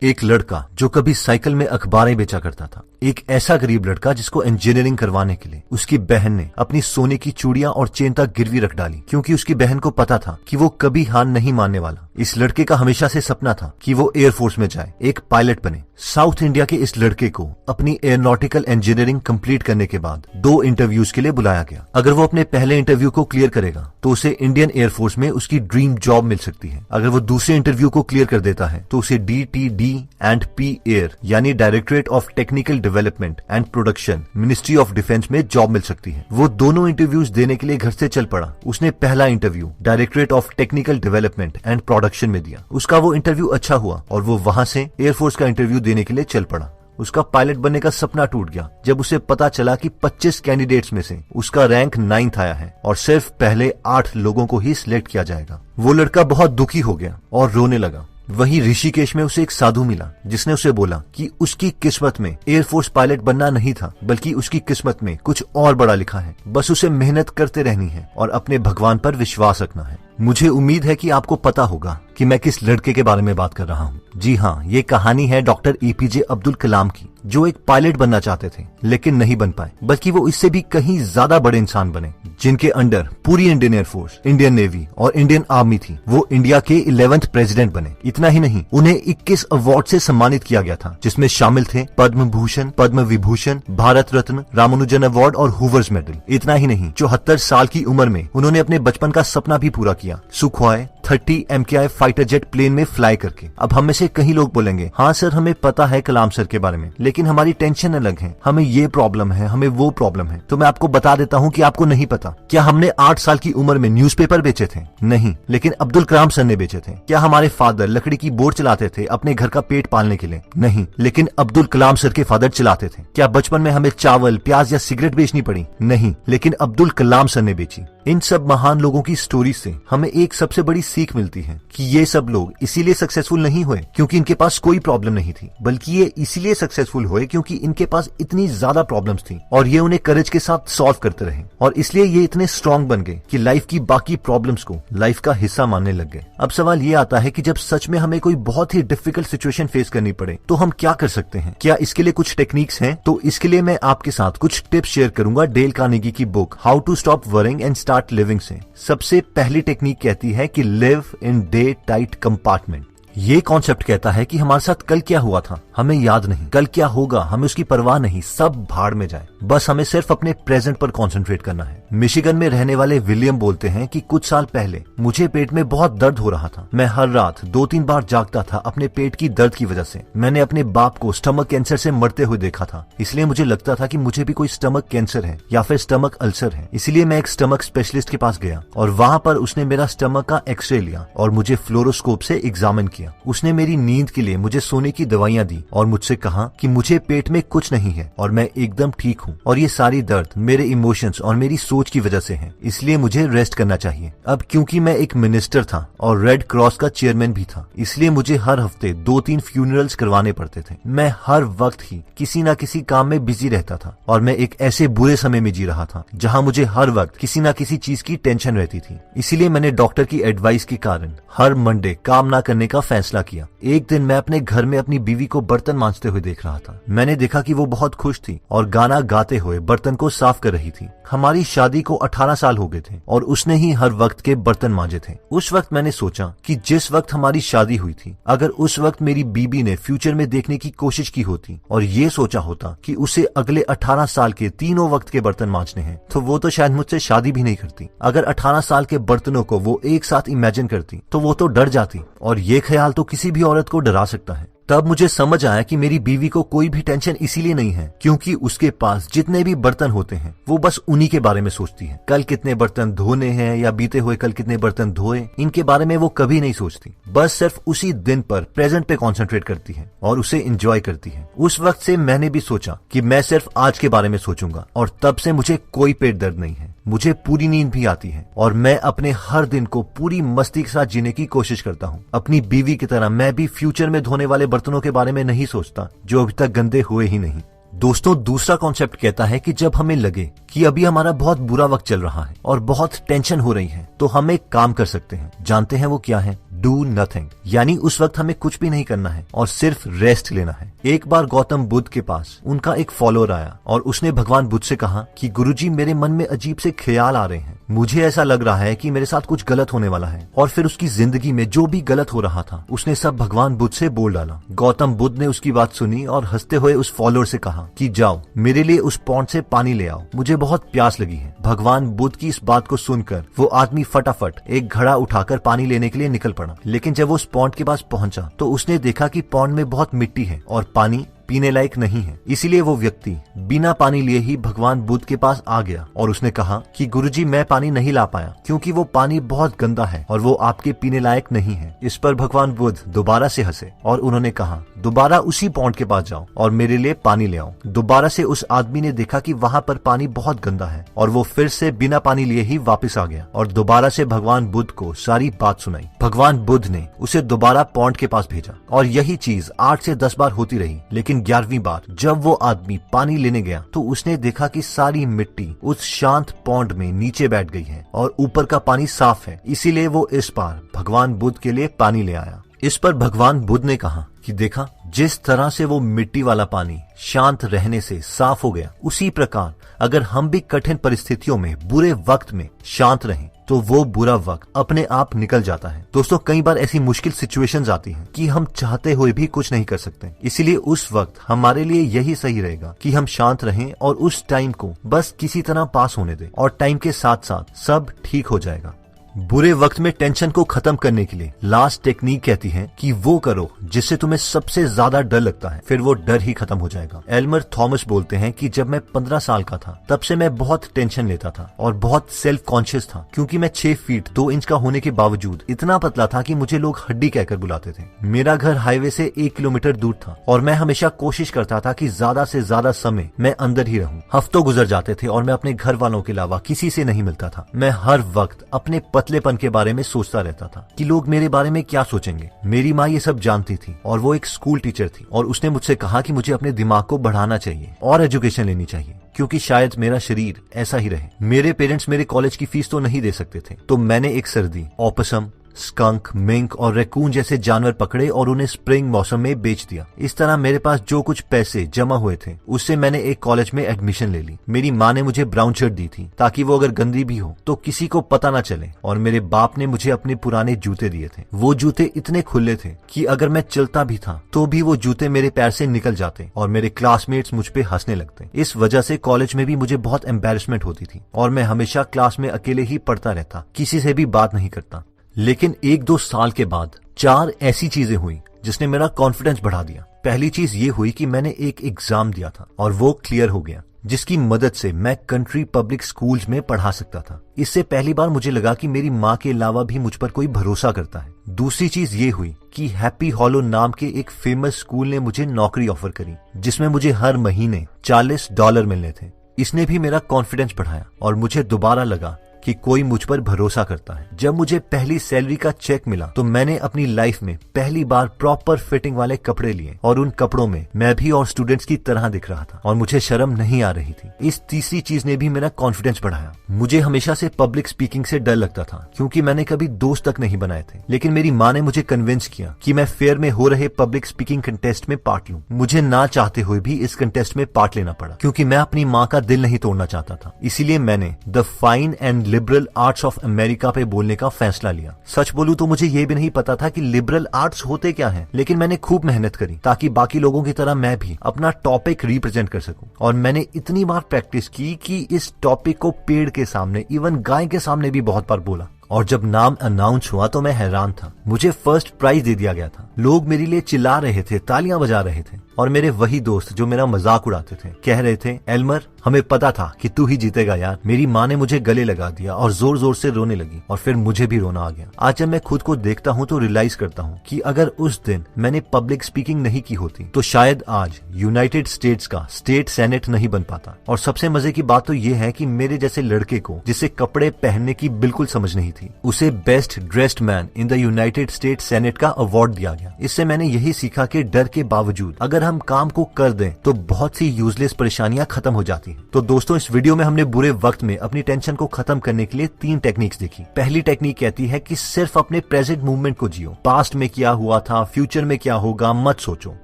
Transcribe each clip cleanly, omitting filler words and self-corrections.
एक लड़का जो कभी साइकिल में अखबारें बेचा करता था, एक ऐसा गरीब लड़का जिसको इंजीनियरिंग करवाने के लिए उसकी बहन ने अपनी सोने की चूड़ियां और चेन तक गिरवी रख डाली, क्योंकि उसकी बहन को पता था कि वो कभी हार नहीं मानने वाला। इस लड़के का हमेशा से सपना था कि वो एयरफोर्स में जाए, एक पायलट बने। साउथ इंडिया के इस लड़के को अपनी एयरोनॉटिकल इंजीनियरिंग कंप्लीट करने के बाद 2 इंटरव्यूज के लिए बुलाया गया। अगर वो अपने पहले इंटरव्यू को क्लियर करेगा तो उसे इंडियन एयरफोर्स में उसकी ड्रीम जॉब मिल सकती है। अगर वो दूसरे इंटरव्यू को क्लियर कर देता है तो उसे DTD&P एयर यानी directorate of technical development and production, ministry of defence में जॉब मिल सकती है। वो दोनों इंटरव्यूज देने के लिए घर से चल पड़ा। उसने पहला interview directorate of technical development and production में दिया। उसका वो इंटरव्यू अच्छा हुआ और वो वहां से एयरफोर्स का इंटरव्यू देने के लिए चल पड़ा। उसका पायलट बनने का सपना टूट गया जब उसे पता चला कि 25 कैंडिडेट्स में से उसका रैंक 9th आया है और सिर्फ पहले 8 लोगों को ही सिलेक्ट किया जाएगा। वो लड़का बहुत दुखी हो गया और रोने लगा। वहीं ऋषिकेश में उसे एक साधु मिला जिसने उसे बोला कि उसकी किस्मत में एयरफोर्स पायलट बनना नहीं था, बल्कि उसकी किस्मत में कुछ और बड़ा लिखा है। बस उसे मेहनत करते रहनी है और अपने भगवान पर विश्वास रखना है। मुझे उम्मीद है कि आपको पता होगा कि मैं किस लड़के के बारे में बात कर रहा हूँ। जी हाँ, ये कहानी है डॉक्टर APJ अब्दुल कलाम की, जो एक पायलट बनना चाहते थे लेकिन नहीं बन पाए, बल्कि वो इससे भी कहीं ज्यादा बड़े इंसान बने, जिनके अंडर पूरी इंडियन एयरफोर्स, इंडियन नेवी और इंडियन आर्मी थी। वो इंडिया के 11th प्रेसिडेंट बने। इतना ही नहीं, उन्हें 21 अवार्ड से सम्मानित किया गया था, जिसमें शामिल थे पद्म भूषण, पद्म विभूषण, भारत रत्न, रामानुजन अवार्ड और हूवर्स मेडल। इतना ही नहीं, 74 साल की उम्र में उन्होंने अपने बचपन का सपना भी पूरा किया, Sukhoi 30 MKI fighter jet plane में फ्लाई करके। अब हम में से कई लोग बोलेंगे, हाँ सर हमें पता है कलाम सर के बारे में, लेकिन हमारी टेंशन अलग है, हमें ये प्रॉब्लम है, हमें वो प्रॉब्लम है। तो मैं आपको बता देता हूँ कि आपको नहीं पता। क्या हमने 8 साल की उम्र में न्यूज़पेपर बेचे थे? नहीं, लेकिन अब्दुल कलाम सर ने बेचे थे। क्या हमारे फादर लकड़ी की बोट चलाते थे अपने घर का पेट पालने के लिए? नहीं, लेकिन अब्दुल कलाम सर के फादर चलाते थे। क्या बचपन में हमें चावल, प्याज या सिगरेट बेचनी पड़ी? नहीं, लेकिन अब्दुल कलाम सर ने बेची। इन सब महान लोगों की स्टोरी से हमें एक सबसे बड़ी सीख मिलती है कि ये सब लोग इसीलिए सक्सेसफुल नहीं हुए क्योंकि इनके पास कोई प्रॉब्लम नहीं थी, बल्कि ये इसीलिए सक्सेसफुल हुए क्योंकि इनके पास इतनी ज्यादा प्रॉब्लम्स थी और ये उन्हें करेज के साथ सॉल्व करते रहे, और इसलिए ये इतने स्ट्रांग बन गए कि लाइफ की बाकी प्रॉब्लम्स को लाइफ का हिस्सा मानने लग गए। अब सवाल ये आता है कि जब सच में हमें कोई बहुत ही डिफिकल्ट सिचुएशन फेस करनी पड़े तो हम क्या कर सकते हैं? क्या इसके लिए कुछ टेक्निक्स हैं? तो इसके लिए मैं आपके साथ कुछ टिप्स शेयर करूंगा डेल कार्नेगी की book how to stop worrying and start living से। सबसे पहली टेक्निक कहती है कि live in day tight compartment. ये कॉन्सेप्ट कहता है कि हमारे साथ कल क्या हुआ था हमें याद नहीं, कल क्या होगा हमें उसकी परवाह नहीं, सब भाड़ में जाए, बस हमें सिर्फ अपने प्रेजेंट पर कंसंट्रेट करना है। मिशिगन में रहने वाले विलियम बोलते हैं कि कुछ साल पहले मुझे पेट में बहुत दर्द हो रहा था। मैं हर रात 2-3 बार जागता था अपने पेट की दर्द की वजह से। मैंने अपने बाप को स्टमक कैंसर से मरते हुए देखा था, इसलिए मुझे लगता था कि मुझे भी कोई स्टमक कैंसर है या फिर स्टमक अल्सर है। इसलिए मैं एक स्टमक स्पेशलिस्ट के पास गया और वहां पर उसने मेरा स्टमक का एक्सरे लिया और मुझे फ्लोरोस्कोप से एग्जामिन किया। उसने मेरी नींद के लिए मुझे सोने की दवाइयां दी और मुझसे कहा कि मुझे पेट में कुछ नहीं है और मैं एकदम ठीक हूँ और ये सारी दर्द मेरे इमोशंस और मेरी सोच की वजह से है, इसलिए मुझे रेस्ट करना चाहिए। अब क्योंकि मैं एक मिनिस्टर था और रेड क्रॉस का चेयरमैन भी था, इसलिए मुझे हर हफ्ते 2-3 फ्यूनरल्स करवाने पड़ते थे। मैं हर वक्त ही किसी न किसी काम में बिजी रहता था और मैं एक ऐसे बुरे समय में जी रहा था जहाँ मुझे हर वक्त किसी न किसी चीज की टेंशन रहती थी। इसीलिए मैंने डॉक्टर की एडवाइस के कारण हर मंडे काम ना करने का फैसला किया। एक दिन मैं अपने घर में अपनी बीवी को बर्तन मांजते हुए देख रहा था। मैंने देखा कि वो बहुत खुश थी और गाना गाते हुए बर्तन को साफ कर रही थी। हमारी शादी को 18 साल हो गए थे और उसने ही हर वक्त के बर्तन मांजे थे। उस वक्त मैंने सोचा कि जिस वक्त हमारी शादी हुई थी, अगर उस वक्त मेरी बीबी ने फ्यूचर में देखने की कोशिश की होती और ये सोचा होता कि उसे अगले 18 साल के तीनों वक्त के बर्तन मांजने हैं, तो वो तो शायद मुझसे शादी भी नहीं करती। अगर 18 साल के बर्तनों को वो एक साथ इमेजिन करती तो वो तो डर जाती, और ये ख्याल तो किसी भी औरत को डरा सकता है। तब मुझे समझ आया कि मेरी बीवी को कोई भी टेंशन इसीलिए नहीं है क्योंकि उसके पास जितने भी बर्तन होते हैं वो बस उन्हीं के बारे में सोचती है। कल कितने बर्तन धोने हैं या बीते हुए कल कितने बर्तन धोए, इनके बारे में वो कभी नहीं सोचती। बस सिर्फ उसी दिन पर प्रेजेंट पे कंसंट्रेट करती है और उसे एंजॉय करती है। उस वक्त से मैंने भी सोचा कि मैं सिर्फ आज के बारे में सोचूंगा और तब से मुझे कोई पेट दर्द नहीं है, मुझे पूरी नींद भी आती है और मैं अपने हर दिन को पूरी मस्ती के साथ जीने की कोशिश करता हूँ। अपनी बीवी की तरह मैं भी फ्यूचर में धोने वाले बर्तनों के बारे में नहीं सोचता जो अभी तक गंदे हुए ही नहीं। दोस्तों, दूसरा कॉन्सेप्ट कहता है कि जब हमें लगे कि अभी हमारा बहुत बुरा वक्त चल रहा है और बहुत टेंशन हो रही है, तो हम एक काम कर सकते हैं। जानते हैं वो क्या है? Do nothing. यानी उस वक्त हमें कुछ भी नहीं करना है और सिर्फ रेस्ट लेना है। एक बार गौतम बुद्ध के पास उनका एक फॉलोअर आया और उसने भगवान बुद्ध से कहा कि गुरुजी, मेरे मन में अजीब से ख्याल आ रहे हैं, मुझे ऐसा लग रहा है कि मेरे साथ कुछ गलत होने वाला है। और फिर उसकी जिंदगी में जो भी गलत हो रहा था उसने सब भगवान बुद्ध से बोल डाला। गौतम बुद्ध ने उसकी बात सुनी और हंसते हुए उस फॉलोअर से कहा कि जाओ, मेरे लिए उस पॉन्ड से पानी ले आओ, मुझे बहुत प्यास लगी है। भगवान बुद्ध की इस बात को सुनकर वो आदमी फटाफट एक घड़ा उठाकर पानी लेने के लिए निकल पड़ा। लेकिन जब वो उस पॉन्ड के पास पहुंचा तो उसने देखा कि पॉन्ड में बहुत मिट्टी है और पानी पीने लायक नहीं है। इसीलिए वो व्यक्ति बिना पानी लिए ही भगवान बुद्ध के पास आ गया और उसने कहा कि गुरुजी, मैं पानी नहीं ला पाया क्योंकि वो पानी बहुत गंदा है और वो आपके पीने लायक नहीं है। इस पर भगवान बुद्ध दोबारा से हंसे और उन्होंने कहा, दोबारा उसी पॉन्ड के पास जाओ और मेरे लिए पानी ले आओ। दोबारा से उस आदमी ने देखा कि वहाँ पर पानी बहुत गंदा है और वो फिर से बिना पानी लिए ही वापस आ गया और दोबारा से भगवान बुद्ध को सारी बात सुनाई। भगवान बुद्ध ने उसे दोबारा पॉन्ड के पास भेजा और यही चीज 8 से 10 बार होती रही। लेकिन 11वीं बार जब वो आदमी पानी लेने गया तो उसने देखा कि सारी मिट्टी उस शांत पॉन्ड में नीचे बैठ गई है और ऊपर का पानी साफ है। इसीलिए वो इस बार भगवान बुद्ध के लिए पानी ले आया। इस पर भगवान बुद्ध ने कहा कि देखा, जिस तरह से वो मिट्टी वाला पानी शांत रहने से साफ हो गया, उसी प्रकार अगर हम भी कठिन परिस्थितियों में बुरे वक्त में शांत रहें तो वो बुरा वक्त अपने आप निकल जाता है। दोस्तों, कई बार ऐसी मुश्किल सिचुएशंस आती हैं कि हम चाहते हुए भी कुछ नहीं कर सकते। इसीलिए उस वक्त हमारे लिए यही सही रहेगा कि हम शांत रहें और उस टाइम को बस किसी तरह पास होने दें और टाइम के साथ साथ सब ठीक हो जाएगा। बुरे वक्त में टेंशन को खत्म करने के लिए लास्ट टेक्निक कहती है कि वो करो जिससे तुम्हें सबसे ज्यादा डर लगता है, फिर वो डर ही खत्म हो जाएगा। एल्मर थॉमस बोलते हैं कि जब मैं 15 साल का था तब से मैं बहुत टेंशन लेता था और बहुत सेल्फ कॉन्शियस था, क्योंकि मैं 6 फीट 2 इंच का होने के बावजूद इतना पतला था कि मुझे लोग हड्डी कहकर बुलाते थे। मेरा घर हाईवे से 1 किलोमीटर दूर था और मैं हमेशा कोशिश करता था कि ज्यादा से ज्यादा समय मैं अंदर ही रहूं। हफ्तों गुजर जाते थे और मैं अपने घर वालों के अलावा किसी से नहीं मिलता था। मैं हर वक्त अपने पतलेपन के बारे में सोचता रहता था कि लोग मेरे बारे में क्या सोचेंगे। मेरी माँ ये सब जानती थी और वो एक स्कूल टीचर थी और उसने मुझसे कहा कि मुझे अपने दिमाग को बढ़ाना चाहिए और एजुकेशन लेनी चाहिए, क्योंकि शायद मेरा शरीर ऐसा ही रहे। मेरे पेरेंट्स मेरे कॉलेज की फीस तो नहीं दे सकते थे, तो मैंने एक सर्दी ऑपसम, स्कंक, मिंक और रैकून जैसे जानवर पकड़े और उन्हें स्प्रिंग मौसम में बेच दिया। इस तरह मेरे पास जो कुछ पैसे जमा हुए थे उससे मैंने एक कॉलेज में एडमिशन ले ली। मेरी माँ ने मुझे ब्राउन शर्ट दी थी ताकि वो अगर गंदी भी हो तो किसी को पता ना चले, और मेरे बाप ने मुझे अपने पुराने जूते दिए थे। वो जूते इतने खुले थे कि अगर मैं चलता भी था तो भी वो जूते मेरे पैर से निकल जाते और मेरे क्लासमेट्स मुझ पे हंसने लगते। इस वजह से कॉलेज में भी मुझे बहुत एम्बेरसमेंट होती थी और मैं हमेशा क्लास में अकेले ही पढ़ता रहता, किसी से भी बात नहीं करता। लेकिन 1-2 साल के बाद 4 ऐसी चीजें हुई जिसने मेरा कॉन्फिडेंस बढ़ा दिया। पहली चीज ये हुई कि मैंने एक एग्जाम दिया था और वो क्लियर हो गया, जिसकी मदद से मैं कंट्री पब्लिक स्कूल्स में पढ़ा सकता था। इससे पहली बार मुझे लगा कि मेरी माँ के अलावा भी मुझ पर कोई भरोसा करता है। दूसरी चीज ये हुई कि हैप्पी हॉलो नाम के एक फेमस स्कूल ने मुझे नौकरी ऑफर करी, जिसमें मुझे हर महीने $40 मिलने थे। इसने भी मेरा कॉन्फिडेंस बढ़ाया और मुझे दोबारा लगा कि कोई मुझ पर भरोसा करता है। जब मुझे पहली सैलरी का चेक मिला तो मैंने अपनी लाइफ में पहली बार प्रॉपर फिटिंग वाले कपड़े लिए और उन कपड़ों में मैं भी और स्टूडेंट्स की तरह दिख रहा था और मुझे शर्म नहीं आ रही थी। इस तीसरी चीज ने भी मेरा कॉन्फिडेंस बढ़ाया। मुझे हमेशा से पब्लिक स्पीकिंग से डर लगता था, क्योंकि मैंने कभी दोस्त तक नहीं बनाए थे। लेकिन मेरी माँ ने मुझे कन्विंस किया कि मैं फेयर में हो रहे पब्लिक स्पीकिंग कंटेस्ट में पार्ट लूं। मुझे ना चाहते हुए भी इस कंटेस्ट में पार्ट लेना पड़ा, क्योंकि मैं अपनी माँ का दिल नहीं तोड़ना चाहता था। इसीलिए मैंने the fine and liberal arts of America पे बोलने का फैसला लिया। सच बोलूं तो मुझे ये भी नहीं पता था कि लिबरल आर्ट्स होते क्या हैं, लेकिन मैंने खूब मेहनत करी ताकि बाकी लोगों की तरह मैं भी अपना टॉपिक रिप्रेजेंट कर सकूं। और मैंने इतनी बार प्रैक्टिस की कि इस टॉपिक को पेड़ के सामने, इवन गाय के सामने भी बहुत बार बोला। और जब नाम अनाउंस हुआ तो मैं हैरान था। मुझे फर्स्ट प्राइज दे दिया गया था। लोग मेरे लिए चिल्ला रहे थे, तालियां बजा रहे थे, और मेरे वही दोस्त जो मेरा मजाक उड़ाते थे कह रहे थे, एल्मर, हमें पता था कि तू ही जीतेगा यार। मेरी माँ ने मुझे गले लगा दिया और जोर जोर से रोने लगी और फिर मुझे भी रोना आ गया। आज जब मैं खुद को देखता हूँ तो रियलाइज करता हूँ कि अगर उस दिन मैंने पब्लिक स्पीकिंग नहीं की होती तो शायद आज यूनाइटेड स्टेट्स का स्टेट सेनेट नहीं बन पाता। और सबसे मजे की बात तो ये है कि मेरे जैसे लड़के को जिसे कपड़े पहनने की बिल्कुल समझ नहीं थी, उसे best dressed man in the United state senate का अवार्ड दिया गया। इससे मैंने यही सीखा कि डर के बावजूद अगर हम काम को कर दें तो बहुत सी यूजलेस परेशानियां खत्म हो जाती हैं। तो दोस्तों, इस वीडियो में हमने बुरे वक्त में अपनी टेंशन को खत्म करने के लिए 3 टेक्निक्स देखी। पहली टेक्निक कहती है कि सिर्फ अपने प्रेजेंट मूवमेंट को जियो, पास्ट में क्या हुआ था, फ्यूचर में क्या होगा मत सोचो।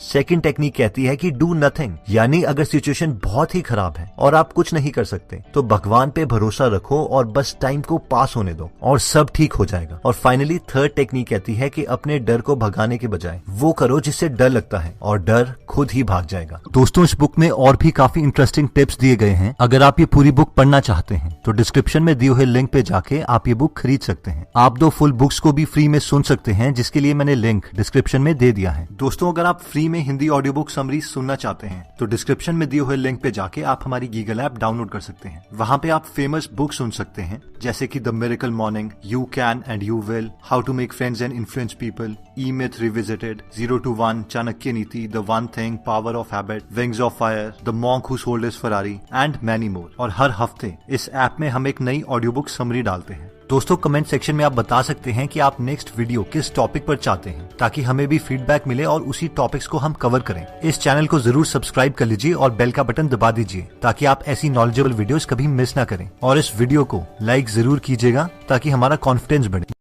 सेकंड टेक्निक कहती है कि डू नथिंग, यानी अगर सिचुएशन बहुत ही खराब है और आप कुछ नहीं कर सकते तो भगवान पे भरोसा रखो और बस टाइम को पास होने दो और सब ठीक हो जाएगा। और फाइनली थर्ड टेक्निक कहती है कि अपने डर को भगाने के बजाय वो करो जिससे डर लगता है और डर खुद ही भाग जाएगा। दोस्तों, इस बुक में और भी काफी इंटरेस्टिंग टिप्स दिए गए हैं। अगर आप ये पूरी बुक पढ़ना चाहते हैं तो डिस्क्रिप्शन में दिए हुए लिंक पे जाके आप ये बुक खरीद सकते हैं। आप 2 फुल बुक्स को भी फ्री में सुन सकते हैं, जिसके लिए मैंने लिंक डिस्क्रिप्शन में दे दिया है। दोस्तों, अगर आप फ्री में हिंदी ऑडियो बुक समरी सुनना चाहते हैं तो डिस्क्रिप्शन में दिए हुए लिंक पे जाके आप हमारी गीगल ऐप डाउनलोड कर सकते हैं। वहाँ पे आप फेमस बुक सुन सकते हैं जैसे कि the miracle morning, you can and you will, how to make friends and influence people, E myth revisited, 0 to 1, Chanakya Niti, the one thing, power of habit, wings of fire, the monk who sold his Ferrari and many more. और हर हफ्ते इस app में हम एक नई audio book summary डालते हैं। दोस्तों, कमेंट सेक्शन में आप बता सकते हैं कि आप नेक्स्ट वीडियो किस टॉपिक पर चाहते हैं, ताकि हमें भी फीडबैक मिले और उसी टॉपिक्स को हम कवर करें। इस चैनल को जरूर सब्सक्राइब कर लीजिए और बेल का बटन दबा दीजिए ताकि आप ऐसी नॉलेजेबल वीडियोस कभी मिस ना करें। और इस वीडियो को लाइक जरूर कीजिएगा ताकि हमारा कॉन्फिडेंस बढ़े।